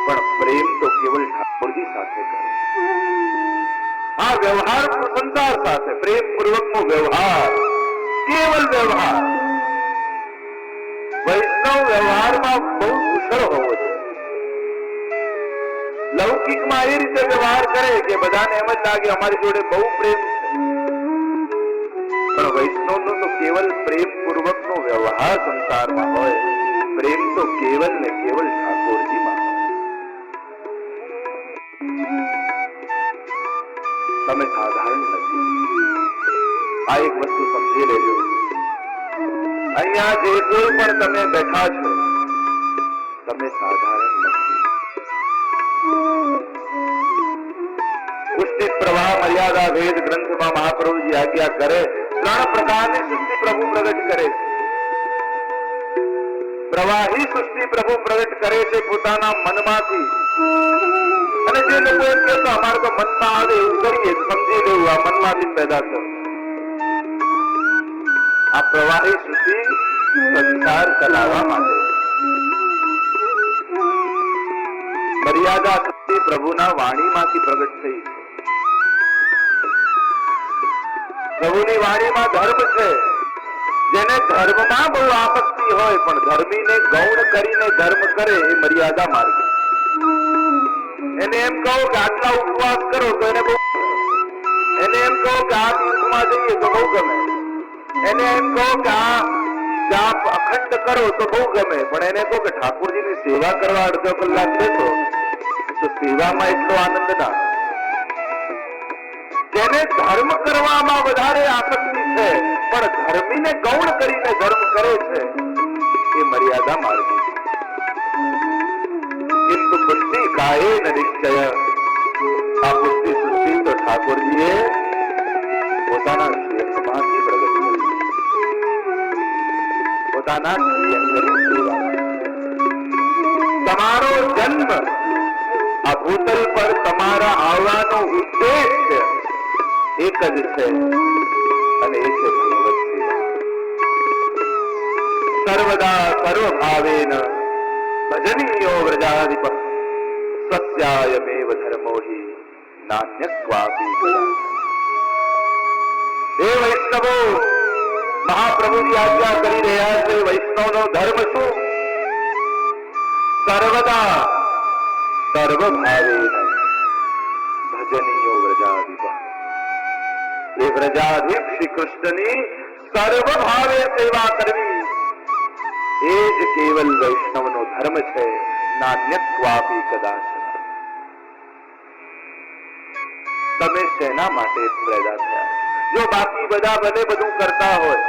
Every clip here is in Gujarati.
પણ પ્રેમ તો કેવલ ઠાકોરજી સાથે કરો. આ વ્યવહાર સંસાર સાથે પ્રેમ પૂર્વકનો વ્યવહાર, કેવલ વ્યવહાર. વૈષ્ણવ વ્યવહારમાં બહુ કુશળ હોવો જોઈએ. લૌકિકમાં એ રીતે વ્યવહાર કરે કે બધાને એમ જ લાગે અમારી જોડે બહુ પ્રેમ છે, પણ વૈષ્ણવનો તો કેવલ પ્રેમ પૂર્વકનો વ્યવહાર સંસારમાં હોય. પ્રેમ તો કેવલ ને કેવલ ઠાકોરજીમાં હોય. તમે સાધારણ નથી. આ એક વસ્તુ સમજી લેજો. અહીંયા જે કોઈ પણ તમે બેઠા છો, તમે સાધારણ નથી. પુષ્ટિ પ્રવાહ મર્યાદા વેદ ગ્રંથમાં મહાપ્રભુજી આજ્ઞા કરે, 3 પ્રકારની સૃષ્ટિ પ્રભુ પ્રગટ કરે છે. પ્રવાહી સૃષ્ટિ પ્રભુ પ્રગટ કરે છે પોતાના મનમાંથી. અને જે લોકો એમ કે અમારે તો મનમાં આવે એવું કરીએ તો સમજી લેવું આ મનમાંથી પેદા થયું. આ પ્રવાહી સૃષ્ટિ સંસાર ચલાવવા માટે. મર્યાદા સૃષ્ટિ પ્રભુના વાણીમાંથી પ્રગટ થઈ છે. પ્રભુની વાણીમાં ધર્મ છે. જેને ધર્મમાં બહુ આપત્તિ હોય પણ ધર્મીને ગૌણ કરીને ધર્મ કરે એ મર્યાદા માર્ગ. એને એમ કહો કે આટલા ઉપવાસ કરો તો એને બહુ, એને એમ કહો કે આ તીર્થમાં જઈએ તો બહુ ગમે, એને એમ કહો કે આ જાપ અખંડ કરો તો બહુ ગમે, પણ એને કહો કે ઠાકોરજીની સેવા કરવા અડધો કલાક બેસો તો સેવામાં એટલો આનંદ ના. જેને ધર્મ કરવામાં વધારે આસક્તિ છે પણ ધર્મીને ગૌણ કરીને ધર્મ કરે છે એ મર્યાદા માર્ગ. કિંતુ પુષ્ટિ કાયેન નિશ્ચય. આ પુષ્ટિ સૃષ્ટિ તો ઠાકોરજીએ પોતાના શ્રીઅંગમાંથી પ્રગટ કરી, પોતાના શ્રીઅંગની સેવા. તમારો જન્મ આ ભૂતલ પર તમારા આવવાનો ઉદ્દેશ્ય એક જ છે અને એ છે ભગવત સેવા. સર્વદા સર્વભાવેન ભજનીયો વ્રજાધિપ સત્યાયમેવ ધર્મો હિ નાન્યક્વાપી. હે વૈષ્ણવો, મહાપ્રભુજી આજ્ઞા કરી રહ્યા છે. વૈષ્ણવનો ધર્મ શું? સર્વદા સર્વભાવેન ભજનીયો વ્રજાધિપ. એ વ્રજાધિપ શ્રી કૃષ્ણની સર્વભાવે સેવા કરવી એ જ કેવલ વૈષ્ણવનો ધર્મ છે. નાન્યક્વાપી કદાચ. તમે શેના માટે પેદા થયા? જો બાકી બધા ભલે બધું કરતા હોય,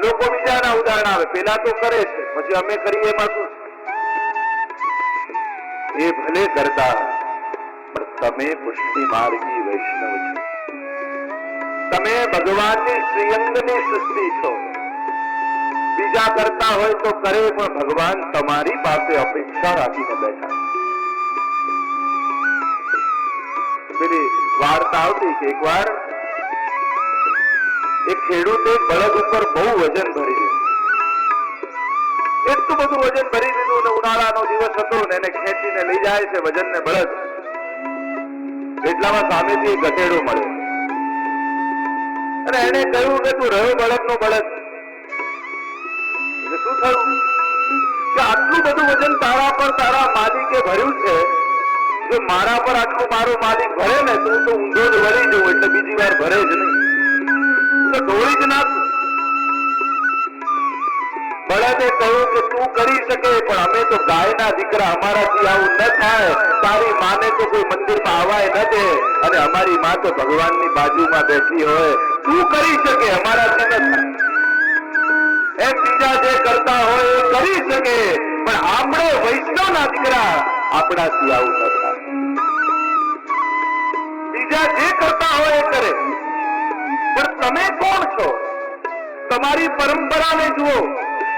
લોકો બીજાના ઉદાહરણ આવે, પેલા તો કરે છે પછી અમે કરીએ એમાં શું છે? એ ભલે કરતા પણ તમે પુષ્ટિ માર્ગી વૈષ્ણવ છો. તમે ભગવાનની શ્રીઅંગની સૃષ્ટિ છો. બીજા કરતા હોય તો કરે પણ ભગવાન તમારી પાસે અપેક્ષા રાખીને બેઠા. પેલી વાર્તા આવતી કે એકવાર એક ખેડૂતે બળદ ઉપર બહુ વજન ભરી દીધું. એટલું બધું વજન ભરી દીધું ને ઉનાળાનો દિવસ હતો ને એને ખેંચીને લઈ જાય છે વજનને બળદ. એટલામાં સામેથી એક ગધેડો મળ્યો અને એને કહ્યું કે તું રહ્યો બળદનો બળદ. શું થયું કે આટલું બધું વજન તારા પર તારા માલિકે ભર્યું છે, જો મારા પર આટલું મારો માલિક ભરે ને તો હું તો ઊંધો જ વળી જવું, એટલે બીજી વાર ભરે જ નહીં, તો દોડી જ નાખું. બળદે કહ્યું કે તું કરી શકે પણ અમે તો ગાયના દીકરા, અમારાથી આવું ન થાય. તારી માને તો કોઈ મંદિરમાં આવાય ન દે અને અમારી માં તો ભગવાનની બાજુમાં બેઠી હોય. તું કરી શકે, અમારાથી ન થાય. એમ બીજા જે કરતા હોય એ કરી શકે પણ આપણે વૈષ્ણવના દીકરા, આપણાથી આવું ન થાય. બીજા જે કરતા હોય એ કરે પણ તમે કોણ છો? તમારી પરંપરાને જુઓ,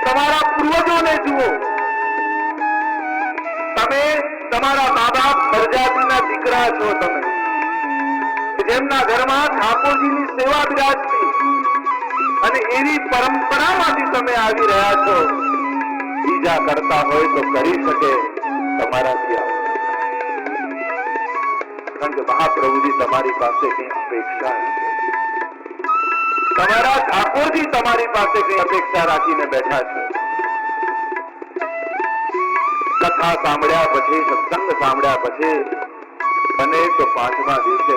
તમારા પૂર્વજોને જુઓ. તમે તમારા મા બાપ પ્રજાતિના દીકરા છો. તમે જેમના ઘરમાં ઠાકોરજીની સેવા બિરાજતી અને એવી પરંપરામાંથી તમે આવી રહ્યા છો. બીજા કરતા હોય તો કરી શકે તમારાથી આવું કારણ કે મહાપ્રભુજી તમારી પાસે કઈ અપેક્ષા નથી. તમારા ઠાકોરજી તમારી પાસે કઈ અપેક્ષા રાખીને બેઠા છે. કથા સાંભળ્યા પછી, સત્સંગ સાંભળ્યા પછી બને તો 5મા દિવસે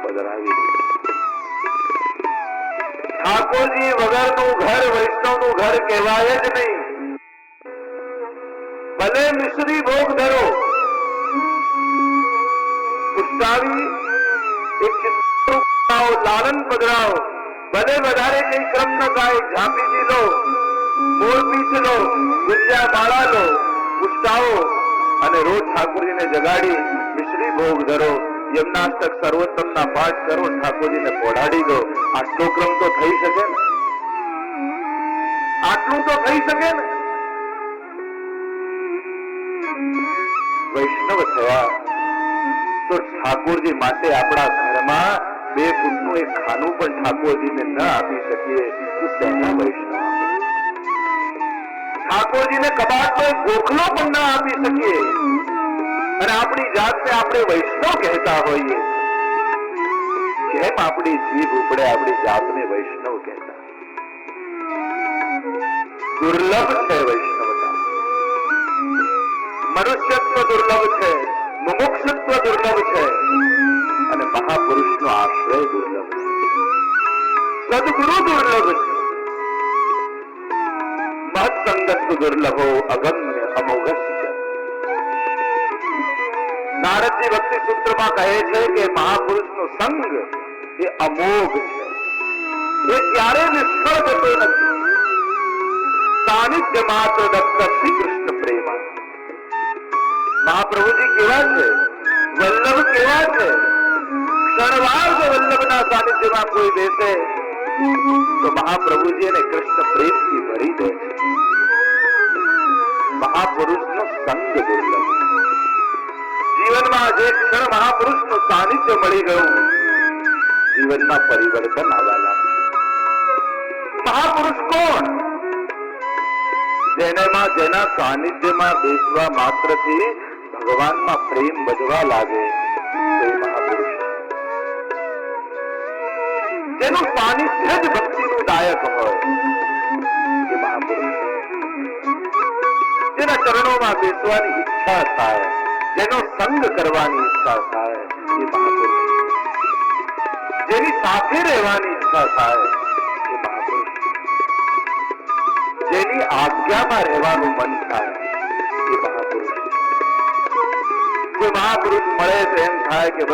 પધરાવી દે. ઠાકોરજી વગરનું ઘર વૈષ્ણવનું ઘર કહેવાય જ નહીં. ભલે મિશ્રી ભોગ ધરો, ઉષ્ટાવી એક ચિત્ર લાલન પધરાવો, ભલે વધારે કઈ ક્રમ ન થાય, ઝાંપીજી લો, મોરપીછ લો, ગુંજા માળા લો, ઉષ્ટાવો અને રોજ ઠાકોરજીને જગાડી મિશ્રી ભોગ ધરો, યમનાષ્ટક સર્વોત્તમના પાઠ કરો, ઠાકોરજીને પોઢાડી દો. આટલો ક્રમ તો થઈ શકે ને? આટલું તો થઈ શકે ને? વૈષ્ણવ થયા તો ઠાકોરજી માટે આપણા ઘરમાં 2 ફૂટનું એક ખાનું પણ ઠાકોરજીને ન આપી શકીએ તો તેના વૈષ્ણવ. ઠાકોરજીને કબાટનો એક ગોખલો પણ ન આપી શકીએ અને આપણી જાતને આપણે વૈષ્ણવ કહેતા હોઈએ. કેમ આપણી જીભ ઉપડે આપણી જાતને વૈષ્ણવ કહેતા? દુર્લભ છે વૈષ્ણવતા. મનુષ્યત્વ દુર્લભ છે, મુમુક્ષત્વ દુર્લભ છે અને મહાપુરુષનો આશ્રય દુર્લભ છે. સદગુરુ દુર્લભ છે. મહત્સંગસ્તુ દુર્લભો અગમ્ય અમોઘસ્ય. નારદજી ભક્તિ સૂત્રમાં કહે છે કે મહાપુરુષનો સંગ એ અમોઘ છે. એ ક્યારે નિષ્ફળ જતો નથી. સાનિધ્ય માત્ર દત્ત શ્રી કૃષ્ણ પ્રેમ. મહાપ્રભુજી કેવા છે? વલ્લભ કેવા છે? ક્ષણવાર જો વલ્લભના સાનિધ્યમાં કોઈ બેસે તો મહાપ્રભુજી એને કૃષ્ણ પ્રેમથી ભરી દે છે. મહાપુરુષનો સંગ દુર્લભ. જીવનમાં જે ક્ષણ મહાપુરુષનું સાનિધ્ય મળી ગયું, જીવનમાં પરિવર્તન આવવા લાગે. મહાપુરુષ કોણ? જેના સાનિધ્યમાં બેસવા માત્રથી ભગવાનમાં પ્રેમ વધવા લાગે તે મહાપુરુષ. જેનું સાનિધ્ય જ ભક્તિનું દાયક હોય એ મહાપુરુષ. જેના ચરણોમાં બેસવાની ઈચ્છા થાય, જેનો સંગ કરવાની ઈચ્છા થાય એ મહાપુરુષ. જેની સાથે રહેવાની ઈચ્છા થાય એ મહાપુરુષ. જેની આજ્ઞામાં રહેવાનું મન થાય એ મહાપુરુષ. જો મહાપુરુષ મળે તો એમ થાય કે